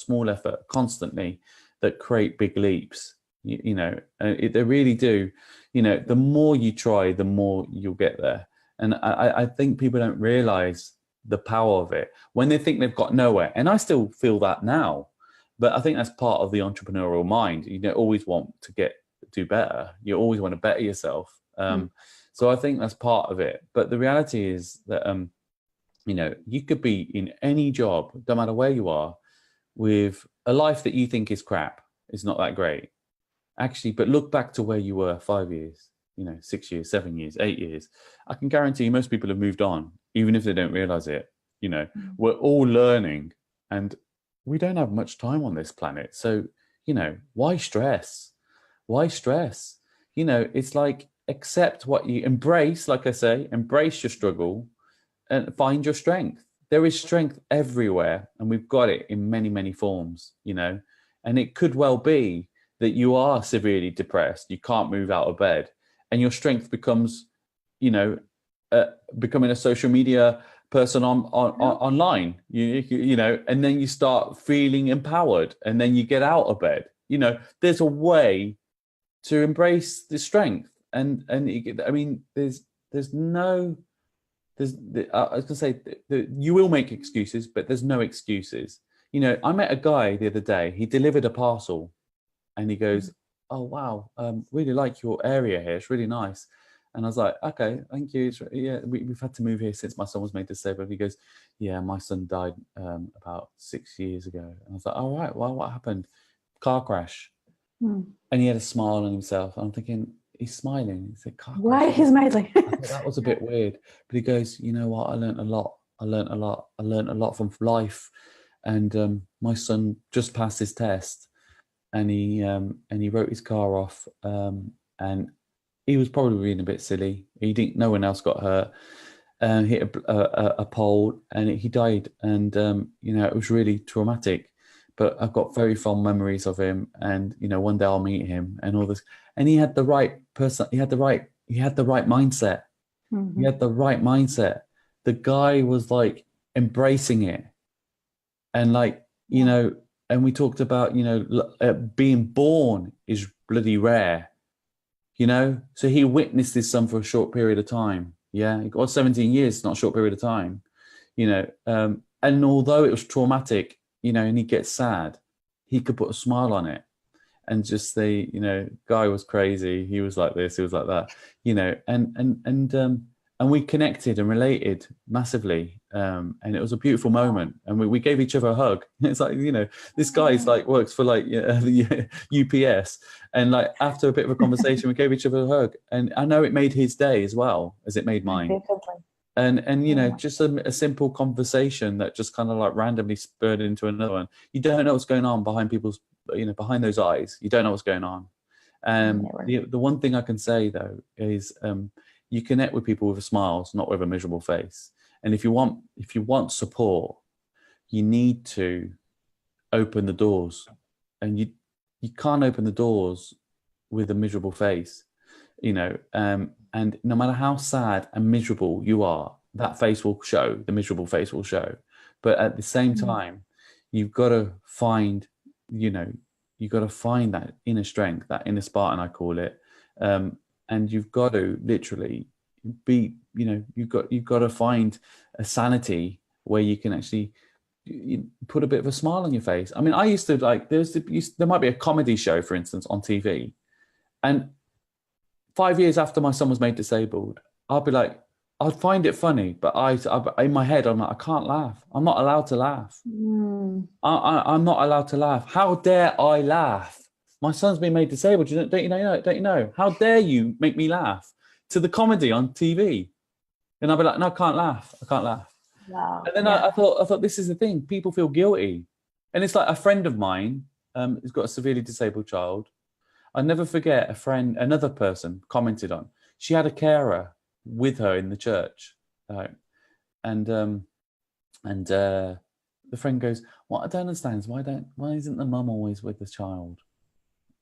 constantly, that create big leaps. They really do. The more you try, the more you'll get there. And I think people don't realize the power of it when they think they've got nowhere. And I still feel that now, but I think that's part of the entrepreneurial mind. You don't always want to do better. You always want to better yourself. So I think that's part of it. But the reality is that, you could be in any job, no matter where you are, with a life that you think is crap. It's not that great. Actually, but look back to where you were 5 years, 6 years, 7 years, 8 years. I can guarantee you most people have moved on, even if they don't realize it. We're all learning, and we don't have much time on this planet. So, why stress? Why stress? It's like, accept what you embrace, like I say, embrace your struggle and find your strength. There is strength everywhere, and we've got it in many, many forms, and it could well be that you are severely depressed, you can't move out of bed, and your strength becomes, becoming a social media person online, and then you start feeling empowered, and then you get out of bed. There's a way to embrace the strength, and I mean, I was gonna say that you will make excuses, but there's no excuses. I met a guy the other day. He delivered a parcel. And he goes, "Oh, wow, really like your area here. It's really nice." And I was like, "Okay, thank you. We've had to move here since my son was made disabled." He goes, "Yeah, my son died about 6 years ago." And I was like, "All right, well, what happened?" "Car crash." And he had a smile on himself. I'm thinking, he's smiling. He said, "Car crash." Why he's smiling? That was a bit weird. But he goes, "You know what? I learned a lot. I learned a lot from life. And my son just passed his test. And he wrote his car off, and he was probably being a bit silly. No one else got hurt. Hit a pole, and he died. And it was really traumatic. But I've got very fond memories of him. And one day I'll meet him, and all this. And he had the right person. He had the right mindset. He had the right mindset. The guy was like embracing it, and like And we talked about, being born is bloody rare, So he witnessed his son for a short period of time. Yeah. He got 17 years, not a short period of time, and although it was traumatic, and he gets sad, he could put a smile on it and just say, guy was crazy. He was like this, he was like that, and we connected and related massively. And it was a beautiful moment. And we gave each other a hug. It's like, this guy's like works for like the UPS. And like after a bit of a conversation, we gave each other a hug. And I know it made his day as well as it made mine. Definitely. And just a simple conversation that just kind of like randomly spurred into another one. You don't know what's going on behind people's, behind those eyes. You don't know what's going on. The one thing I can say though is you connect with people with smiles, not with a miserable face. And if you want support, you need to open the doors, and you can't open the doors with a miserable face, and no matter how sad and miserable you are, that face will show, the miserable face will show. But at the same time, you've got to find, you've got to find that inner strength, that inner Spartan, I call it. And you've got to literally be, you've got to find a sanity where you can actually put a bit of a smile on your face. I mean, I used to there might be a comedy show, for instance, on TV. And 5 years after my son was made disabled, I'd be like, I'd find it funny, but I in my head, I'm like, I can't laugh. I'm not allowed to laugh. I'm not allowed to laugh. How dare I laugh? My son's been made disabled. Don't you know? Don't you know? How dare you make me laugh to the comedy on TV? And I'd be like, no, I can't laugh. I can't laugh. Wow. And then I thought this is the thing. People feel guilty. And it's like a friend of mine who's got a severely disabled child. I'll never forget another person commented on. She had a carer with her in the church, and the friend goes, "What I don't understand is why isn't the mum always with the child?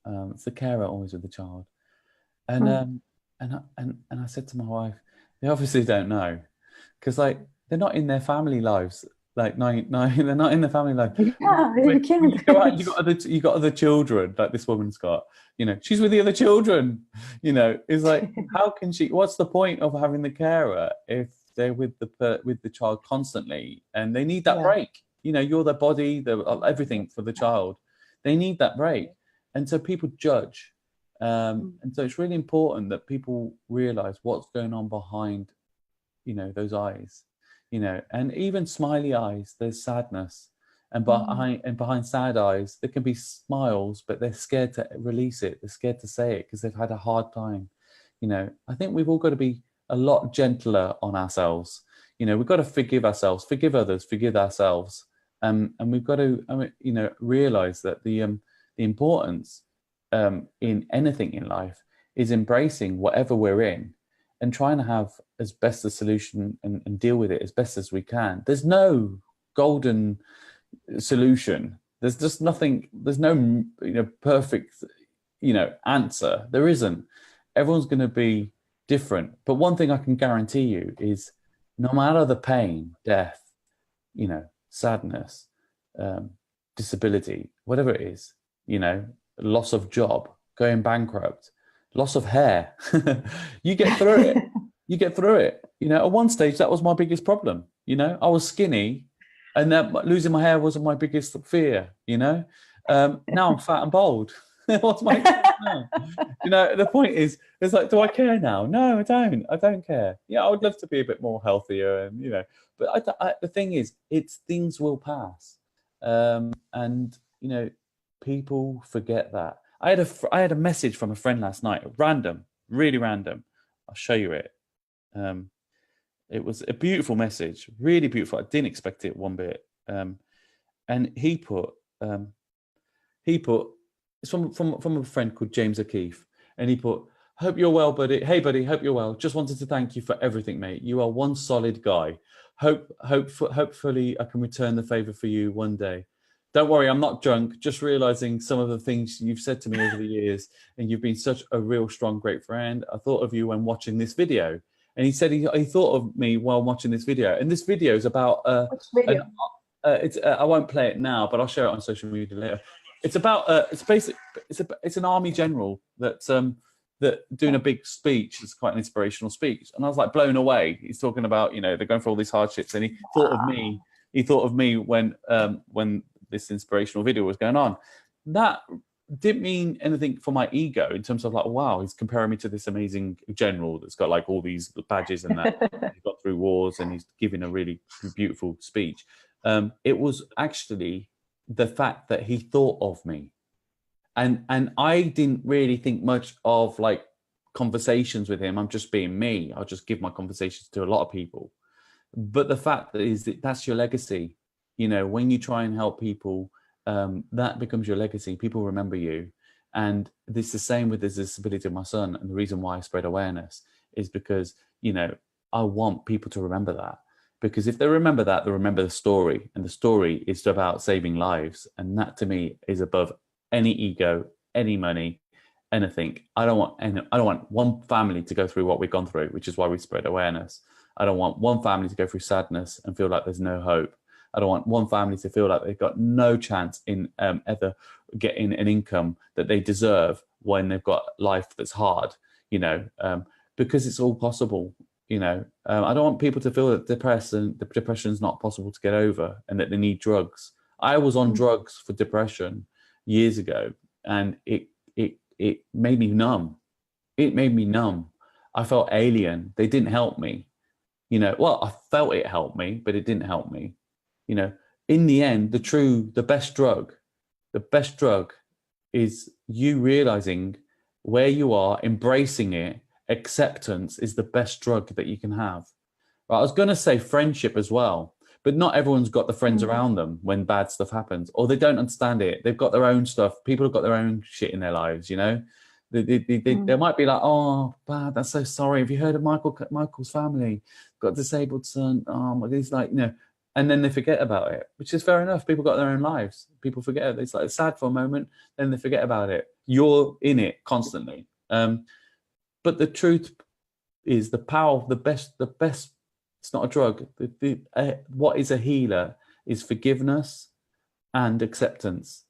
It's the carer always with the child." And I said to my wife, "They obviously don't know, because like they're not in their family lives. Like no, they're not in the family life. Yeah, when you go out, you got other children. Like this woman's got, she's with the other children. It's like, how can she? What's the point of having the carer if they're with the child constantly, and they need that break? You're their body, everything for the child. They need that break, and so people judge, and so it's really important that people realize what's going on behind, those eyes. And even smiley eyes, there's sadness, and behind sad eyes, there can be smiles, but they're scared to release it. They're scared to say it because they've had a hard time. I think we've all got to be a lot gentler on ourselves. We've got to forgive ourselves, forgive others, forgive ourselves, and we've got to, realize that the importance in anything in life is embracing whatever we're in, and trying to have as best a solution and deal with it as best as we can. There's no golden solution. There's just nothing. There's no perfect answer. There isn't. Everyone's going to be different. But one thing I can guarantee you is, no matter the pain, death, sadness, disability, whatever it is, loss of job, going bankrupt, loss of hair, you get through it. You get through it. At one stage, that was my biggest problem. I was skinny, and that losing my hair wasn't my biggest fear. Now I'm fat and bald. What's my now? The point is, it's like, do I care now? No, I don't. I don't care. Yeah, I would love to be a bit more healthier, and but the thing is, things will pass, and people forget that. I had a message from a friend last night, random, really random. I'll show you it. It was a beautiful message, really beautiful. I didn't expect it one bit. And he put it's from a friend called James O'Keefe, and he put, "Hope you're well, buddy. Hey, buddy, hope you're well. Just wanted to thank you for everything, mate. You are one solid guy. Hopefully I can return the favor for you one day. Don't worry, I'm not drunk, just realizing some of the things you've said to me over the years, and you've been such a real strong, great friend. I thought of you when watching this video." And he said he thought of me while watching this video. And this video is about Which video? I won't play it now, but I'll share it on social media later. It's about it's an army general that doing a big speech. It's quite an inspirational speech, and I was like blown away. He's talking about they're going through all these hardships, and he thought of me. He thought of me when this inspirational video was going on. That didn't mean anything for my ego in terms of like, wow, he's comparing me to this amazing general that's got like all these badges and that he's got through wars and he's giving a really beautiful speech. It was actually the fact that he thought of me, and I didn't really think much of like conversations with him. I'm just being me. I'll just give my conversations to a lot of people. But the fact is that that's your legacy. When you try and help people, that becomes your legacy. People remember you. And it's the same with the disability of my son. And the reason why I spread awareness is because, I want people to remember that. Because if they remember that, they remember the story. And the story is about saving lives. And that to me is above any ego, any money, anything. I don't want one family to go through what we've gone through, which is why we spread awareness. I don't want one family to go through sadness and feel like there's no hope. I don't want one family to feel like they've got no chance in ever getting an income that they deserve when they've got life that's hard, you know, because it's all possible. You know, I don't want people to feel that depression is not possible to get over and that they need drugs. I was on drugs for depression years ago, and it made me numb. It made me numb. I felt alien. They didn't help me. You know, well, I felt it helped me, but it didn't help me. You know, in the end, the best drug is you realizing where you are, embracing it. Acceptance is the best drug that you can have. Right? I was going to say friendship as well, but not everyone's got the friends around them when bad stuff happens, or they don't understand it. They've got their own stuff. People have got their own shit in their lives, you know. They might be like, oh, bad, that's so sorry. Have you heard of Michael's family? Got a disabled son. Oh, he's like, you know, and then they forget about it, which is fair enough. People got their own lives. People forget it. It's like sad for a moment, then they forget about it. You're in it constantly. But the truth is the power, the best, it's not a drug. What is a healer is forgiveness and acceptance.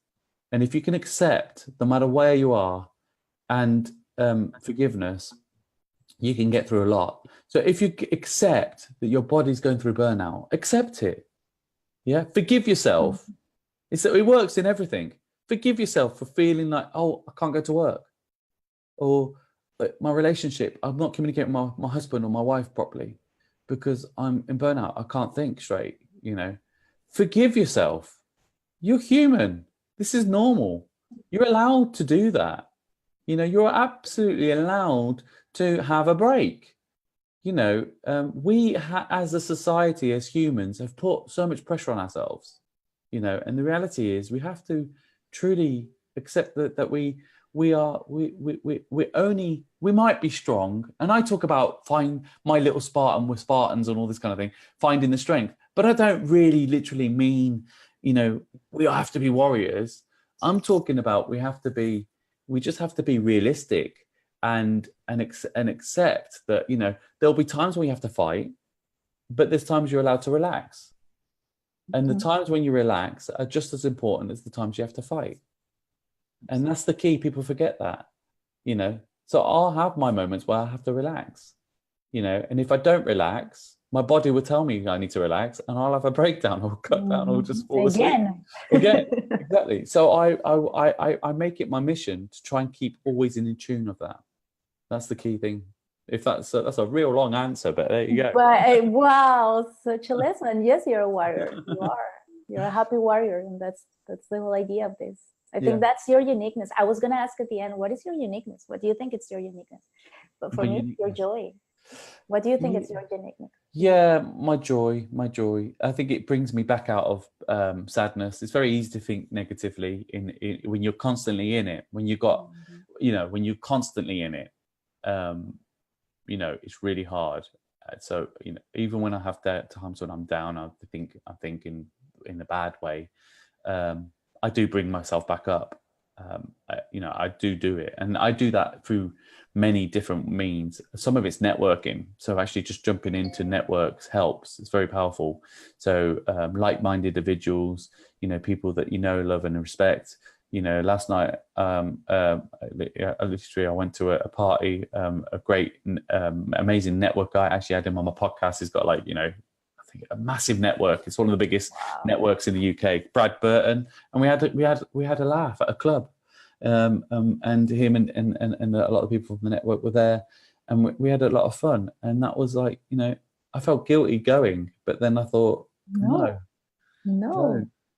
And if you can accept, no matter where you are, and forgiveness, you can get through a lot. So if you accept that your body's going through burnout, accept it. Yeah, forgive yourself. It works in everything. Forgive yourself for feeling like, oh, I can't go to work, or my relationship, I'm not communicating with my husband or my wife properly because I'm in burnout. I can't think straight, you know. Forgive yourself. You're human. This is normal. You're allowed to do that. You know, you're absolutely allowed to have a break. You know, we as a society, as humans, have put so much pressure on ourselves, you know, and the reality is we have to truly accept that we might be strong. And I talk about find my little Spartan with Spartans and all this kind of thing, finding the strength. But I don't really literally mean, you know, we have to be warriors. I'm talking about we just have to be realistic and accept that, you know, there'll be times when you have to fight, but there's times you're allowed to relax. And the times when you relax are just as important as the times you have to fight. And that's the key. People forget that, you know. So I'll have my moments where I have to relax, you know, and if I don't relax, my body will tell me I need to relax, and I'll have a breakdown or cut down or just fall asleep. Again, exactly. So I make it my mission to try and keep always in tune with that. That's the key thing. If that's a real long answer, but there you go. But wow, such a lesson. Yes, you're a warrior. You are. You're a happy warrior, and that's the whole idea of this. I think that's your uniqueness. I was gonna ask at the end, what is your uniqueness? What do you think it's your uniqueness? But for me, your joy. What do you think is your uniqueness? Yeah, my joy. I think it brings me back out of sadness. It's very easy to think negatively in when you're constantly in it. When you got, you know, when you're constantly in it, you know, it's really hard. So, you know, even when I have times when I'm down, I think in a bad way. I do bring myself back up. You know, I do it, and I do that through many different means. Some of it's networking, so actually just jumping into networks helps. It's very powerful. So like-minded individuals, you know, people that you know, love and respect. You know, last night literally I went to a party, a great amazing network guy. I actually had him on my podcast. He's got, like, you know, a massive network. It's one of the biggest networks in the UK. Brad Burton, and we had a laugh at a club, and him and a lot of people from the network were there, and we had a lot of fun. And that was like, you know, I felt guilty going, but then I thought, no,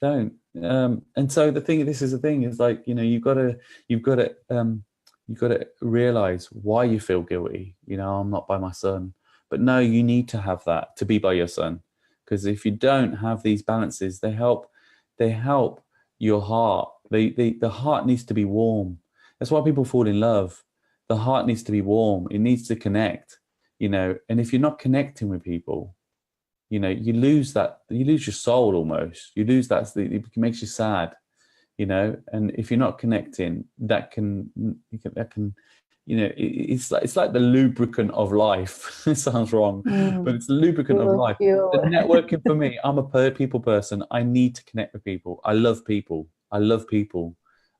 don't. And so this is the thing is, like, you know, you've got to realize why you feel guilty. You know, I'm not by my son. But no, you need to have that to be by your son, because if you don't have these balances, they help your heart. The heart needs to be warm. That's why people fall in love. The heart needs to be warm. It needs to connect, you know. And if you're not connecting with people, you know, you lose your soul almost. You lose that. It makes you sad, you know. And if you're not connecting, that can it's like the lubricant of life. It sounds wrong, but it's the lubricant of life. The networking for me, I'm a people person. I need to connect with people. I love people.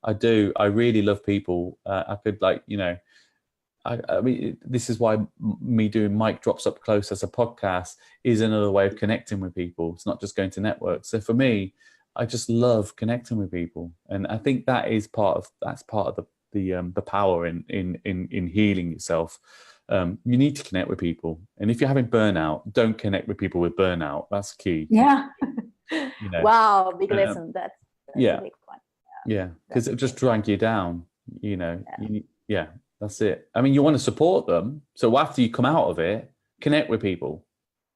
I do. I really love people. I could I mean, this is why me doing mic drops up close as a podcast is another way of connecting with people. It's not just going to network. So for me, I just love connecting with people, and I think that's part of the power in healing yourself. You need to connect with people, and if you're having burnout, don't connect with people with burnout. That's key. Yeah. Wow, big lesson. That's yeah, a big one. Yeah, because it just drag you down. That's it. I mean, you want to support them. So after you come out of it, connect with people.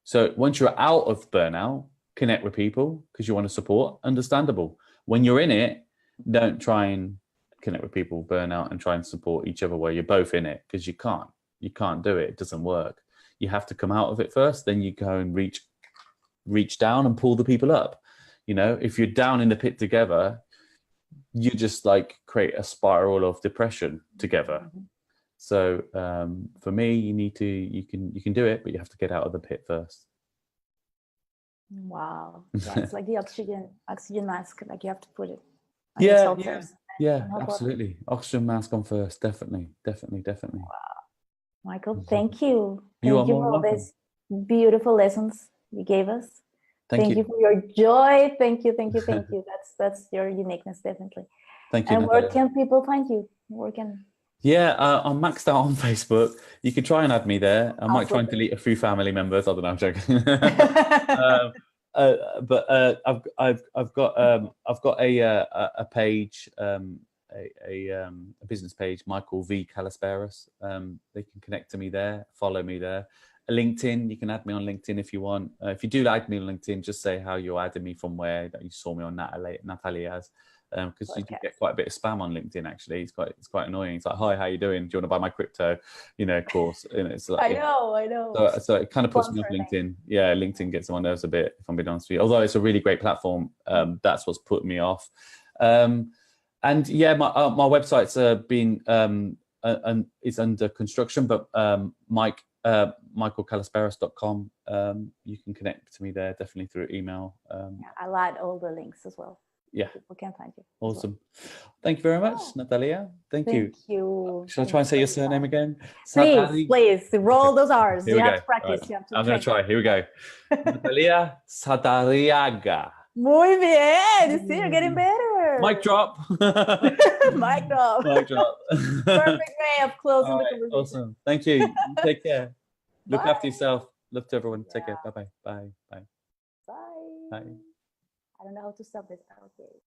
So once you're out of burnout, connect with people because you want to support. Understandable. When you're in it, don't try and connect with people, burnout, and try and support each other where you're both in it, because you can't. You can't do it. It doesn't work. You have to come out of it first. Then you go and reach down and pull the people up. If you're down in the pit together, you just create a spiral of depression together. Mm-hmm. So for me, you can do it, but you have to get out of the pit first. Wow. Yeah, it's like the oxygen mask, like you have to put it on yourself first. Yeah, absolutely. Oxygen mask on first, definitely. Wow. Michael, thank you. Thank you for all these beautiful lessons you gave us. Thank you for your joy. Thank you. That's your uniqueness, definitely. Thank you. And where can people find you? I'm maxed out on Facebook. You could try and add me there. I might try and delete a few family members. I don't know. I'm joking. But I've got a page, a business page, Michael V Kalisperas. They can connect to me there, follow me there. A LinkedIn, you can add me on LinkedIn if you want. If you do add me on LinkedIn, just say how you're adding me, from where that you saw me on Natalia's. Because you do get quite a bit of spam on LinkedIn. Actually, it's quite annoying. It's like, hi, how you doing? Do you want to buy my crypto? Course. It's like, I know. So it kind of puts me off LinkedIn. Yeah, LinkedIn gets on my nerves a bit, if I'm being honest with you. Although it's a really great platform, that's what's put me off. And yeah, my website's been is under construction, but michaelkalisperas.com. You can connect to me there, definitely through email. I'll add all the links as well. Yeah, people can find you. Awesome. Thank you very much, Natalia. Thank you. Should I try and say your surname again? Please roll those R's. You have to practice. Right. I'm going to try. Here we go. Natalia Sadariaga. Muy bien. See, you're getting better. Mic drop. Mic drop. Perfect way of closing the conversation. Awesome. Thank you. Take care. Look after yourself. Love to everyone. Take care. Bye-bye. Bye. Bye. I don't know how to stop this. Okay.